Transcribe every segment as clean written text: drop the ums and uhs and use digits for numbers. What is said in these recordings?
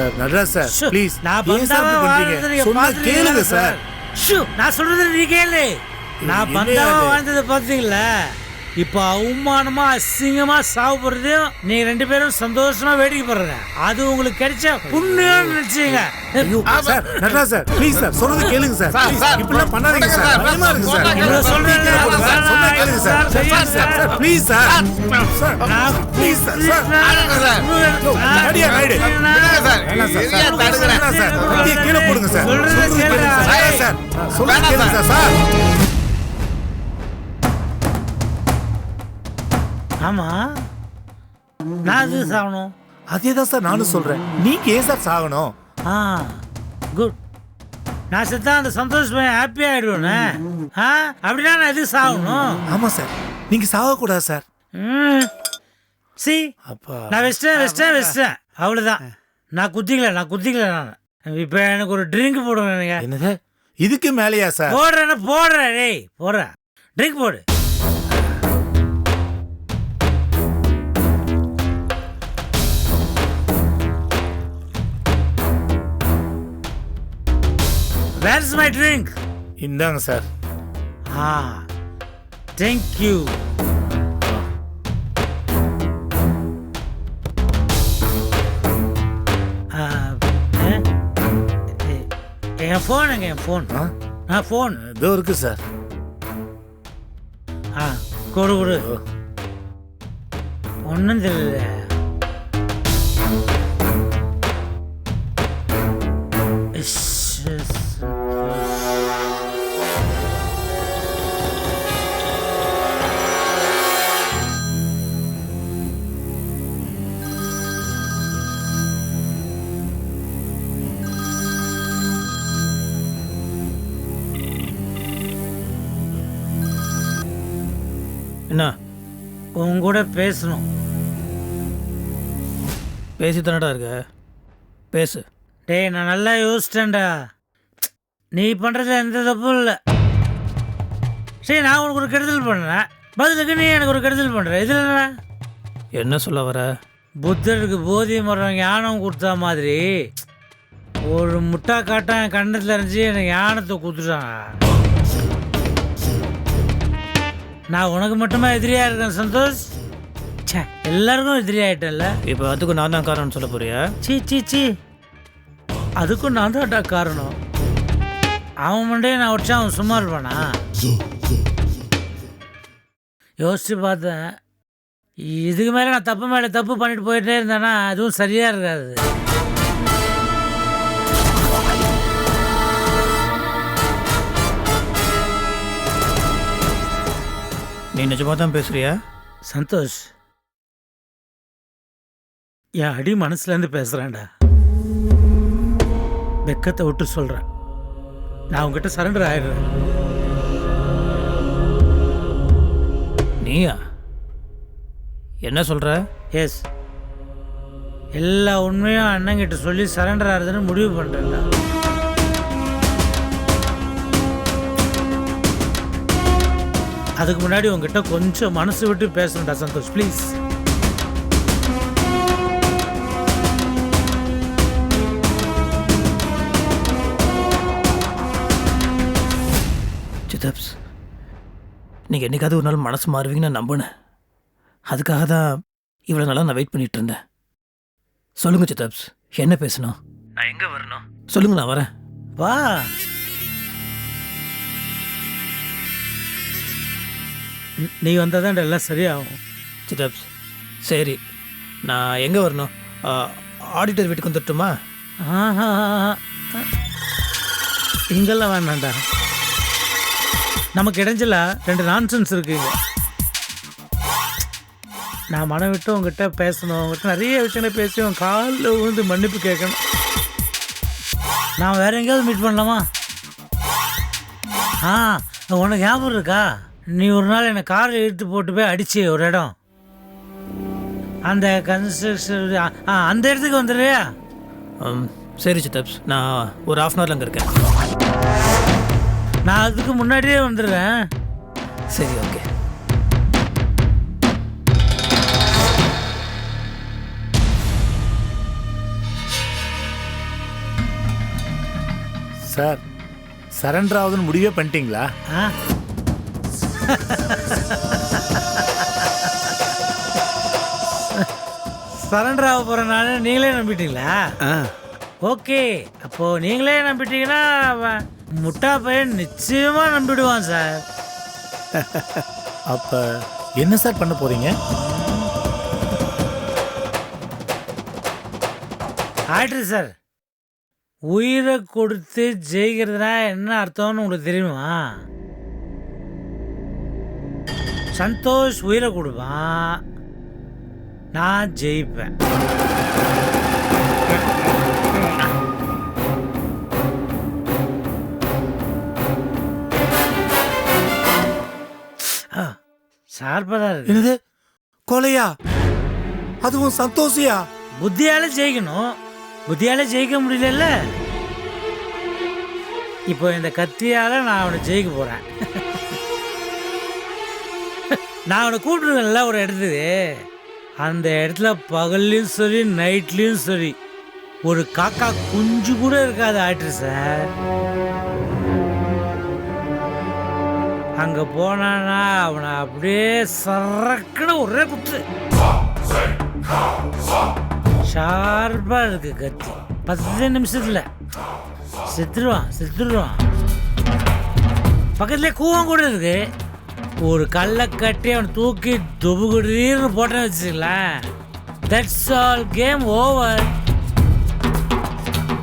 Sir Nataraj sir please நான் ஏன் sir இப்படி பண்றீங்க சொன்னா கேளுங்க சார் நான் சொல்றது நீ கேளு நான் பந்தாவா வாழ்ந்ததை பார்த்தீங்களா இப்போ அவமானமா அசிங்கமா சாப்பிட்றதையும் நீங்க 2 பேரும் சந்தோஷமா வேடிக்கை போடுறீங்க அது உங்களுக்கு கிடைச்ச புண்ணியம் நினைச்சீங்க sir Nataraj sir please sir சொல்றது கேளுங்க சார் இப்படிலாம் பண்ணாதீங்க சார் பயமா இருக்கு சார் இவ்வளவு சொல்றீங்க சொன்னா கேளுங்க sir sir please sir sir நான் ப்ளீஸ் சார் அடியா ரைடு சார் கீழே போடுங்க சார் சொல்றது கேளுங்க சார் சொல்றது கேளுங்க சார் ஆமா நான் அது சாகணும் அதேதான் சார் நானும் சொல்றேன் நீங்க ஏன் சார் சாகணும் குட் நான் செத்தா அந்த சந்தோஷ் பையன் ஹாப்பி ஆயிடுவேனே அப்படின்னா நான் எது சாகணும் ஆமா சார் நீங்க சாகக்கூடாது சார் சி அப்பா நான் வச்சிட்டேன் அவ்வளோதான் நான் குத்திக்கல நான் இப்போ எனக்கு ஒரு ட்ரிங்க் போடுவேன் எனக்கு என்னது இதுக்கு மேலேயா சார் போடுறேன் டேய் போடுறேன் ட்ரிங்க் போடு Where's my drink? இந்தாங்க sir Thank you. N phone phone இதோ இருக்கு சார் கொடு ஒன்றும் தெரியல என்ன உன் கூட பேசணும். பேசி தானடா இருக்க, பேசு. டேய் நான் நல்லா யோசிச்சேன்டா, நீ பண்ணுறதுல எந்த தப்பும் இல்லை. சரி நான் உனக்கு ஒரு கெடுதல் பண்ணுறேன், பதிலுக்கு நீ எனக்கு ஒரு கெடுதல் பண்ணுற. இதில் என்ன சொல்ல வர? புத்தருக்கு போதி மரம் ஞானம் கொடுத்தா மாதிரி ஒரு முட்டா காட்டம் என் கண்ணத்தில் இருந்துச்சு, எனக்கு ஞானத்தை கொடுத்துட்டாங்க. நான் உனக்கு மட்டுமா எதிரியாக இருக்கேன் சந்தோஷ்? சே எல்லாருக்கும் எதிரியாயிட்டேன்ல. இப்போ அதுக்கும் நான் தான் காரணம் சொல்ல போறியா? சீ அதுக்கும் நான் தான்டா காரணம். அவன் மண்டே நான் வச்சா அவன் சும்மா இருப்பானா? யோசிச்சு பார்த்தேன், இதுக்கு மேலே நான் தப்பு மேலே தப்பு பண்ணிட்டு போயிட்டே இருந்தேன்னா அதுவும் சரியாக இருக்காது. நீ நிஜமாக தான் பேசுறியா சந்தோஷ்? என் அடி மனசுலேருந்து பேசுகிறேன்டா, வெக்கத்தை விட்டு சொல்கிறேன். நான் உங்ககிட்ட சரண்டர் ஆயிடுறேன். நீயா? என்ன சொல்கிற? எஸ், எல்லா உண்மையும் அண்ணங்கிட்ட சொல்லி சரண்டர் ஆகுதுன்னு முடிவு பண்ணுறேன்டா. அதுக்கு முன்னாடி உங்ககிட்ட கொஞ்சம் மனசு விட்டு பேசணும்டா சந்தோஷ், ப்ளீஸ். சித்தப்ஸ், நீங்கள் என்னைக்காவது ஒரு நாள் மனசு மாறுவீங்கன்னு நான் நம்பினேன். அதுக்காக தான் இவ்வளோ நாளாக நான் வெயிட் பண்ணிட்டு இருந்தேன். சொல்லுங்கள் சித்தப்ஸ், என்ன பேசணும்? நான் எங்கே வரணும் சொல்லுங்க, நான் வரேன். வா. நீ வந்தால் தான் எல்லாம் சரியாகும். சித்தப்ஸ் சரி, நான் எங்கே வரணும்? ஆடிட்டர் வீட்டுக்கு வந்துட்டுமா? இங்கெல்லாம் வேணாண்டா, நமக்கு இடைஞ்சல 2 நான்சென்ஸ் இருக்குங்க. நான் மனம் விட்டு உங்ககிட்ட பேசணும், உங்ககிட்ட நிறைய விஷயங்களை பேசி உன் காலில் விழுந்து மன்னிப்பு கேட்கணும். நான் வேற எங்கேயாவது மீட் பண்ணலாமா? உனக்கு ஞாபகம் இருக்கா, நீ ஒரு நாள் என்னை காரில் இழுத்து போட்டு போய் அடிச்சு ஒரு இடம், அந்த கன்ஸ்ட்ரக்ஷன் அந்த இடத்துக்கு வந்துடுறியா? சரி சித்தப்ஸ், நான் ஒரு 1/2 hour அங்கே இருக்கேன். நான் அதுக்கு முன்னாடியே வந்துடுறேன். சரி ஓகே. சார் சரண்டர் ஆகுதுன்னு முடிவே பண்ணிட்டீங்களா? ஆ சரண்டர் ஆக போகிறனால நீங்களே நம்பிட்டீங்களா? ஓகே, அப்போ நீங்களே நம்பிட்டீங்கன்னா முட்டா பையன் நிச்சயமா நம்பிடுவான் சார். அப்ப என்ன சார் பண்ண போறீங்க? ஆயிட்டு சார், உயிரை கொடுத்து ஜெயிக்கிறதுனா என்ன அர்த்தம்னு உங்களுக்கு தெரியுமா? சந்தோஷ் உயிரை கொடுப்பான், நான் ஜெயிப்பேன். ஷார்ப்பாக இருக்கு. என்னது கொலையா? அதுவும் சந்தோஷியா? புத்தியால ஜெயிக்கணும், புத்தியால ஜெயிக்க முடியல. இப்போ இந்த கத்தியால நான் அவனை ஜெயிக்க போறேன். நான் அவனை கூப்பிட்டுருவேன்ல ஒரு இடத்துக்கு, அந்த இடத்துல பகல்லையும் சரி நைட்லேயும் சரி ஒரு காக்கா குஞ்சு கூட இருக்காது ஆயிட்டு சார். அங்கே போனானா அவனை அப்படியே சரக்குன்னு ஒரே குத்து. ஷார்ப்பாக இருக்கு கத்தி, 10 நிமிஷத்தில் செத்துருவான் செத்துருவான். பக்கத்துலேயே கூவம் கூட இருக்கு. ஒரு கல்லை கட்டி அவனை தூக்கி தொபுகுடீர்னு போட்டேன்னு வச்சுக்கலாம், that's all, game over.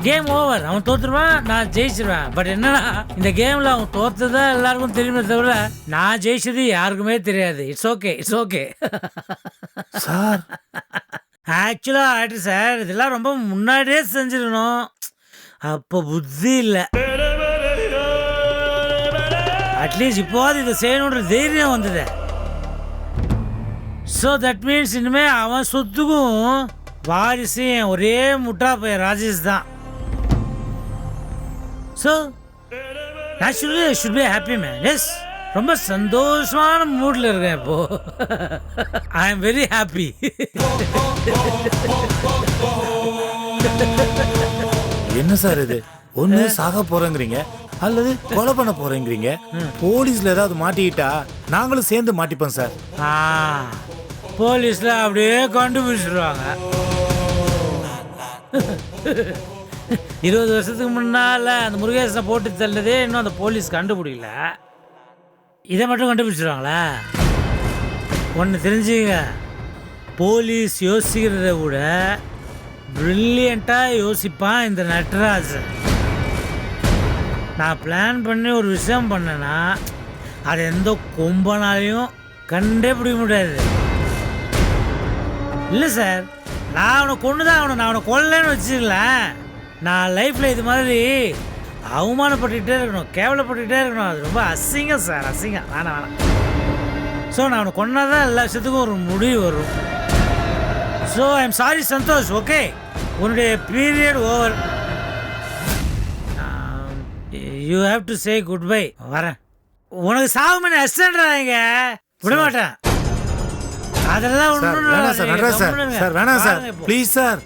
Game over. அவன் தோத்துருவான், நான் ஜெயிச்சிருவேன். பட் என்னன்னா இந்த கேமில் அவன் தோத்ததா எல்லாருக்கும் தெரியுமே தவிர நான் ஜெயிச்சது யாருக்குமே தெரியாது. It's okay, it's okay sir. ஆக்சுவலாக ஆயிட்டு சார், இதெல்லாம் ரொம்ப முன்னாடியே செஞ்சிடணும், அப்போ புத்தி இல்லை. அட்லீஸ்ட் இப்போது இதை செய்யணுன்ற தைரியம் வந்தது. ஸோ தட் மீன்ஸ் இனிமே அவன் சொத்துக்கும் வாரிசு என் ஒரே முட்டா பையன் ராஜேஷ் தான். So naturally I should be happy man. Yes, ரொம்ப சந்தோஷமான மூடில் இருக்கேன் இப்போ. I am very happy. என்ன சார் இது? ஒண்ணு சாக போறேங்கிறீங்க அல்லது கொலை பண்ண போறேங்கிறீங்க. போலீஸ்ல ஏதாவது மாட்டிக்கிட்டா நாங்களும் சேர்ந்து மாட்டிப்போம் சார். போலீஸ்ல அப்படியே கண்டுபிடிச்சிடுவாங்க. 20 வருஷத்துக்கு முன்னால அந்த முருகேசனை போட்டு தள்ளதே இன்னும் அந்த போலீஸ் கண்டுபிடிக்கல, இதை மட்டும் கண்டுபிடிச்சிடுவாங்களா? ஒன்று தெரிஞ்சுங்க, போலீஸ் யோசிக்கிறத விட ப்ரில்லியண்ட்டாக யோசிப்பான் இந்த நட்ராஜன். நான் பிளான் பண்ணி ஒரு விஷயம் பண்ணேன்னா அது எந்த கொம்பனாலையும் கண்டே பிடிக்க முடியாது. இல்லை சார், நான் அவனை கொண்டு தான் அவனை, நான் அவனை கொல்லன்னு வச்சுக்கலேன், நான் லைஃப்பில் இது மாதிரி அவமானப்பட்டுக்கிட்டே இருக்கணும், கேவலப்பட்டுக்கிட்டே இருக்கணும். அது ரொம்ப அசிங்கம் சார், அசிங்கம். வேணாம் வேணாம். ஸோ நான் அவனை கொண்டா தான் எல்லா விஷயத்துக்கும் ஒரு முடிவு வரும். So I am sorry Santosh, okay, உன்னுடைய period over. You have to say goodbye. வரேன். உனக்கு சாவுமணி அசிஸ்டன்ட்றாங்க, விட மாட்டேன். அதெல்லாம் வேணாம் சார், நடராஜ் சார், சார் வேணாம் சார், ப்ளீஸ் சார்.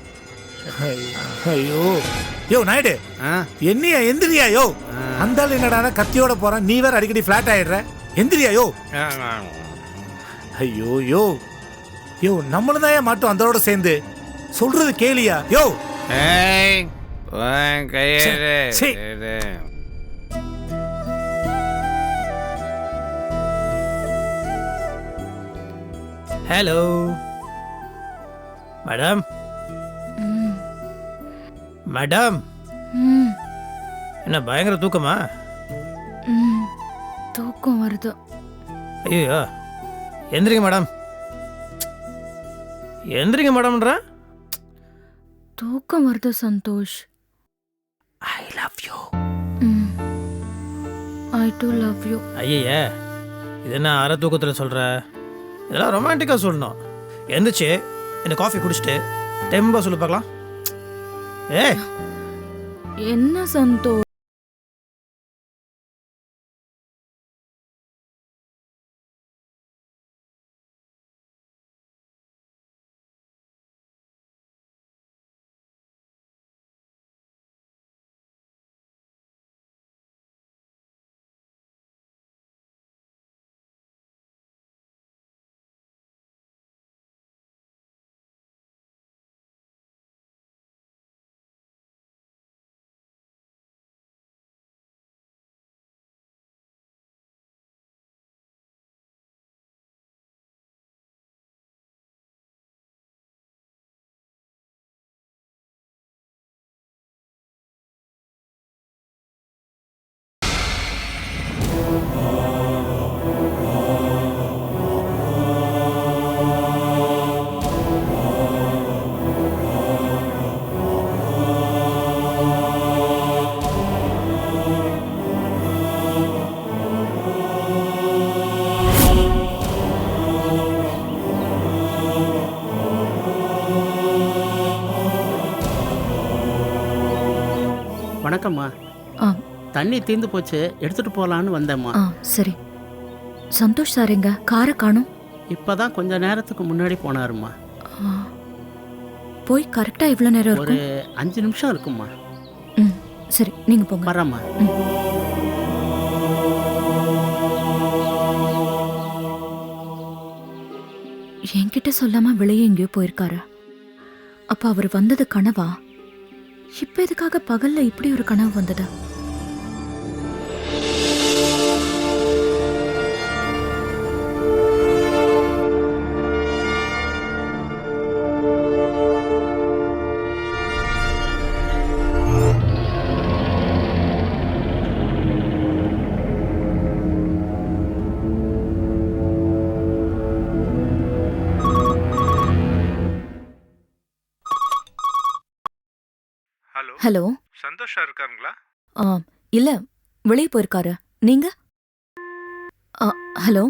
ஐயோ யோ நாயுடு, என்னையா எந்திரியா? யோ அந்த ஆள் என்னடா கத்தியோட போறான், நீ வேற அடிக்கடி ஃபிளாட் ஆயிடுற. எந்திரியா யோ. ஐயோ யோ யோ, நம்மளும் தான் மாட்டோம் அந்தோட சேர்ந்து. சொல்றது கேளியா யோ. Hello madam. மேடம், என்ன பயங்கர தூக்கமா? தூக்கம் வருது. ஐயோ, எந்திரிங்க மேடம், எந்திரிங்க மேடம்ன்ற. தூக்கம் வருது Santhosh. I love you. I do love you. ஐயே, இது என்ன அரை தூக்கத்தில் சொல்கிற? இதெல்லாம் ரொமான்டிக்காக சொல்லணும். எந்திரிச்சு இந்த காஃபி குடிச்சிட்டு தெம்பா சொல்லு பார்க்கலாம். என்ன சந்தோஷ்? வணக்கம்மா. ஆ தண்ணி தீர்ந்து போச்சு, எடுத்துட்டு போகலான்னு வந்தேம்மா. ஆ சரி. சந்தோஷ் சார் எங்க? காரை காணும். இப்பதான் கொஞ்ச நேரத்துக்கு முன்னாடி போனாருமா. போய் கரெக்டா இவ்வளோ நேரம் ஒரு இருக்கும்? 5 நிமிஷம் இருக்குமா. ம் சரி, நீங்க போங்க. வரேம்மா. என்கிட்ட சொல்லாம வெளியே எங்கேயோ போயிருக்காரு. அப்ப அவர் வந்தது கனவா? இப்ப எதுக்காக பகல்ல இப்படி ஒரு கனவு வந்ததா? ஹலோ, சந்தோஷா இருக்காருங்களா? இல்ல, வெளியே போயிருக்காரு. நீங்க? ஹலோ.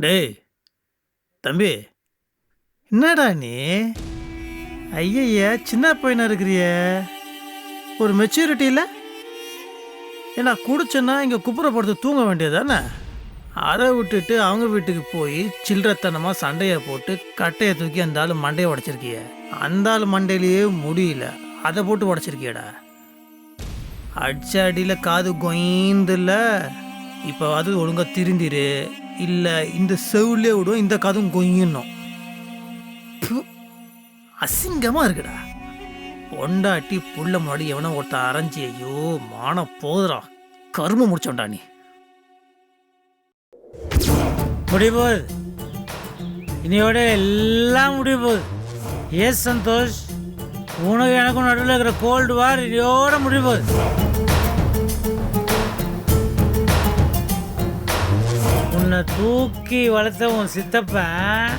டேய் தம்பி, என்னடா நீ? ஐயய்யா, சின்ன பையனா இருக்கிறிய. ஒரு மெச்சூரிட்டி இல்லை? ஏன்னா குடிச்சேன்னா இங்கே குப்புறப்படுத்து தூங்க வேண்டியதானே? அதை விட்டுட்டு அவங்க வீட்டுக்கு போய் சில்லறத்தனமாக சண்டையை போட்டு கட்டையை தூக்கி அந்த ஆள் மண்டையை உடச்சிருக்கிய. அந்த ஆள் மண்டையிலேயே முடியல, அதை போட்டு உடச்சிருக்கியடா. அடிச்ச அடியில் காது கொய்ந்துல. இப்போ அது ஒழுங்காக திருந்திரு, இல்லை இந்த செவுலே விடும், இந்த காதும் கொய்யணும். அசிங்கமாக இருக்குடா. பொண்டாட்டி புள்ள முன்னாடி எவனோ ஒருத்த அரைஞ்சி, ஐயோ மானம் போதுடா. கரும முடிச்சோண்டா நீ. முடிய போகுது, இனியோட எல்லாம் முடிய போகுது. ஏஸ் சந்தோஷ், உனக்கு எனக்கும் நடுவில் இருக்கிற கோல்டு வார் இனியோட முடிய போகுது. உன்னை தூக்கி வளர்த்த உன் சித்தப்பன்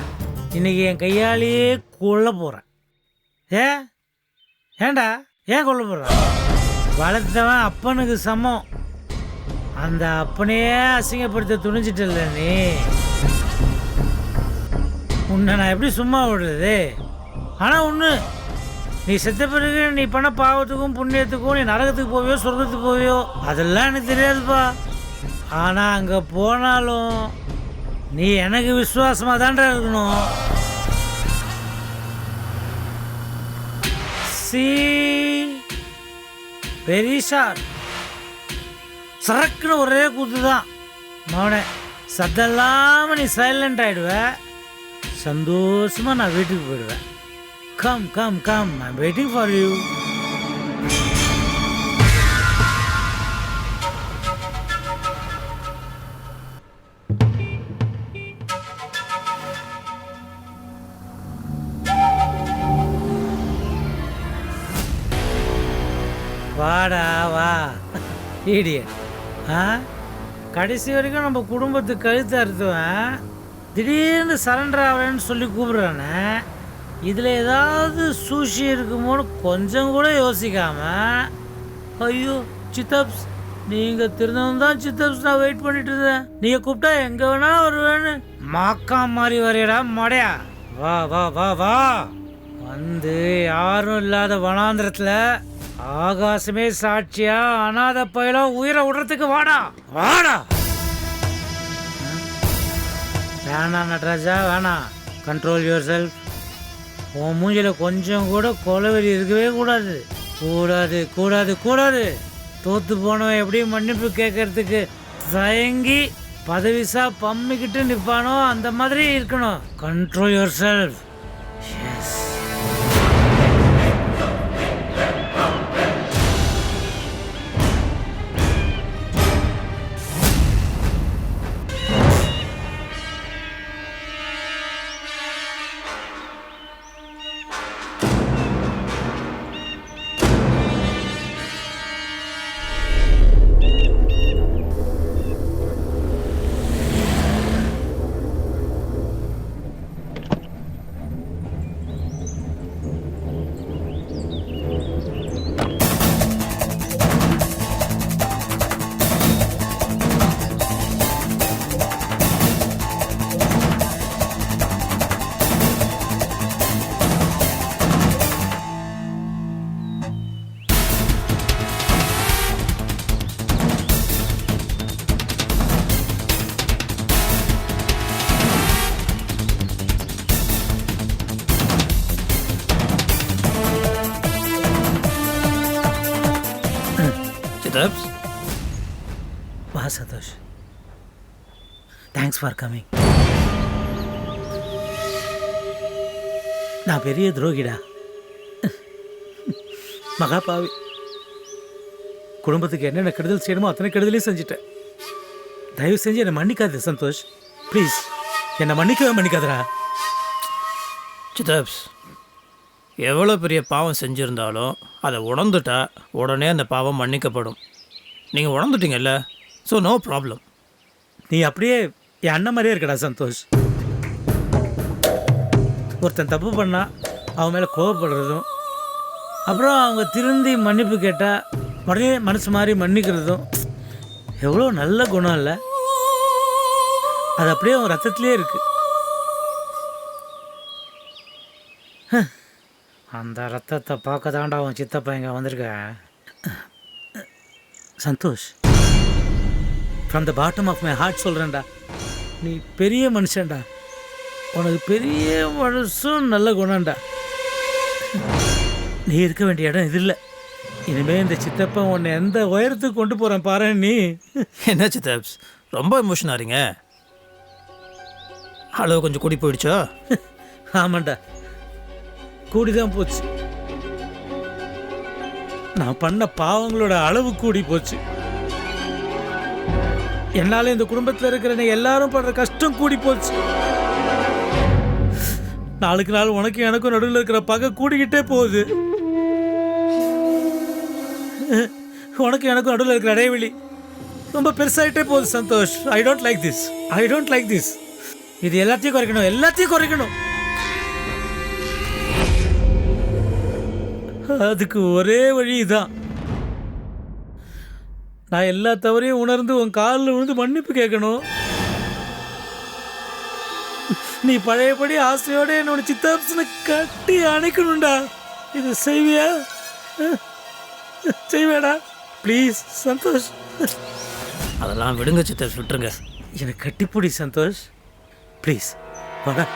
இன்னைக்கு என் கையாலேயே கொல்ல போகிறேன். ஏன்டா ஏன் கொல்ல போகிறான்? வளர்த்தவன் அப்பனுக்கு சமம். அந்த அப்பனையே அசிங்கப்படுத்த துணிச்சிட்டல நீ. உன்னை நான் எப்படி சும்மா விடுறது? ஆனால் ஒன்று, நீ செத்த பிறகு நீ பண்ண பாவத்துக்கும் புண்ணியத்துக்கும் நீ நரகத்துக்கு போவியோ சொர்க்கத்துக்கு போவியோ அதெல்லாம் எனக்கு தெரியாதுப்பா. ஆனால் அங்கே போனாலும் நீ எனக்கு விசுவாசமாக தான்டா இருக்கணும். பெரிசார் சரக்குன்னு ஒரே கூத்து தான் மவனே. சத்தெல்லாம நீ சைலண்ட் ஆயிடுவ. சந்தோஷமா நான் வீட்டுக்கு போயிடுவேன். Come come come, I am waiting for you. வாடா வா இடியட். கடைசி வரைக்கும் நம்ம குடும்பத்துக்கு கழுத்து அறுத்துவேன். திடீர்னு சரண்டர் ஆகிறேன்னு சொல்லி கூப்பிடுறானே, இதில் ஏதாவது சூஷி இருக்குமோன்னு கொஞ்சம் கூட யோசிக்காம, ஐயோ சித்தப்ஸ் நீங்கள் திருந்தவன் தான் சித்தப்ஸ், நான் வெயிட் பண்ணிட்டு இருந்தேன், நீங்கள் கூப்பிட்டா எங்கே வேணாலும் வருவேன்னு மாக்கா மாதிரி வரையடா மடையா. வா வா வா வா வந்து யாரும் இல்லாத வனாந்திரத்துல ஆகாசமே சாட்சியா அனாத பயலோ உயிரை விடுறதுக்கு வாடா வாடா. வேணாம் நடராஜா வேணாம். Control your self. உன் மூஞ்சில கொஞ்சம் கூட கொலவெறி இருக்கவே கூடாது. கூடாது கூடாது கூடாது. தோத்து போனவன் எப்படி மன்னிப்பு கேட்கறதுக்கு தயங்கி பதவிசா பம்மிக்கிட்டு நிற்பானோ அந்த மாதிரி இருக்கணும். Control your self. எஸ். சித்தப்ஸ், வா சந்தோஷ். Thanks for coming. நான் பெரிய துரோகிடா, மகாபாவி. குடும்பத்துக்கு என்னென்ன கெடுதல் செய்யணுமோ அத்தனை கெடுதலையும் செஞ்சுட்டேன். தயவு செஞ்சு என்னை மன்னிக்காது சந்தோஷ், ப்ளீஸ். என்னை மன்னிக்காதரா. சித்தப்ஸ், எவ்வளோ பெரிய பாவம் செஞ்சுருந்தாலும் அதை உணர்ந்துட்டா உடனே அந்த பாவம் மன்னிக்கப்படும். நீங்கள் உணர்ந்துட்டீங்கல்ல, ஸோ நோ ப்ராப்ளம். நீ அப்படியே என் அண்ணன் மாதிரியே இருக்கடா சந்தோஷ். ஒருத்தன் தப்பு பண்ணா அவன் மேலே கோவப்படுறதும், அப்புறம் அவங்க திருந்தி மன்னிப்பு கேட்டால் உடனே மனசு மாதிரி மன்னிக்கிறதும் எவ்வளோ நல்ல குணம் இல்லை? அது அப்படியே அவன் ரத்தத்திலே இருக்கு. அந்த ரத்தத்தை பார்க்க தாண்டா அவன் சித்தப்பா இங்கே வந்திருக்க. Santosh, from the bottom of my heart சொல்கிறேன்டா, நீ பெரிய மனுஷன்டா. உனக்கு பெரிய மனசும் நல்ல குணம்டா. நீ இருக்க வேண்டிய இடம் இது இல்லை. இனிமேல் இந்த சித்தப்பா உன்னை எந்த உயரத்துக்கு கொண்டு போகிறேன் பாரு. நீ என்ன சித்தப்ஸ், ரொம்ப எமோஷன் ஆறீங்க. அளவு கொஞ்சம் கூடி போயிடுச்சோ? ஆமாண்டா, கூடிதான் போச்சு. நான் பண்ண பாவங்களோட அளவு கூடி போச்சு. என்னால இந்த குடும்பத்தில் இருக்கிற எல்லாரும் படுற கஷ்டம் கூடி போச்சு. நாளுக்கு நாள் உனக்கு எனக்கும் நடுவில் இருக்கிற பகை கூடிக்கிட்டே போகுது. உனக்கு எனக்கும் நடுவில் இருக்கிற இடைவெளி ரொம்ப பெருசாகிட்டே போகுது Santhosh. I don't like this. I don't like this. இது எல்லாத்தையும் குறைக்கணும், எல்லாத்தையும் குறைக்கணும். அதுக்கு ஒரே வழி தான். நான் எல்லா தவறையும் உணர்ந்து உன் காலில் விழுந்து மன்னிப்பு கேட்கணும். நீ பழையபடி ஆசையோட என்னோட சித்தாப்சனை கட்டி அணைக்கணும்டா. இது செய்வியா? செய்வேடா ப்ளீஸ் சந்தோஷ். அதெல்லாம் விடுங்க சித்தப்ஸ், விட்டுருங்க. எனக்கு கட்டிப்பொடி சந்தோஷ், ப்ளீஸ் வாடா.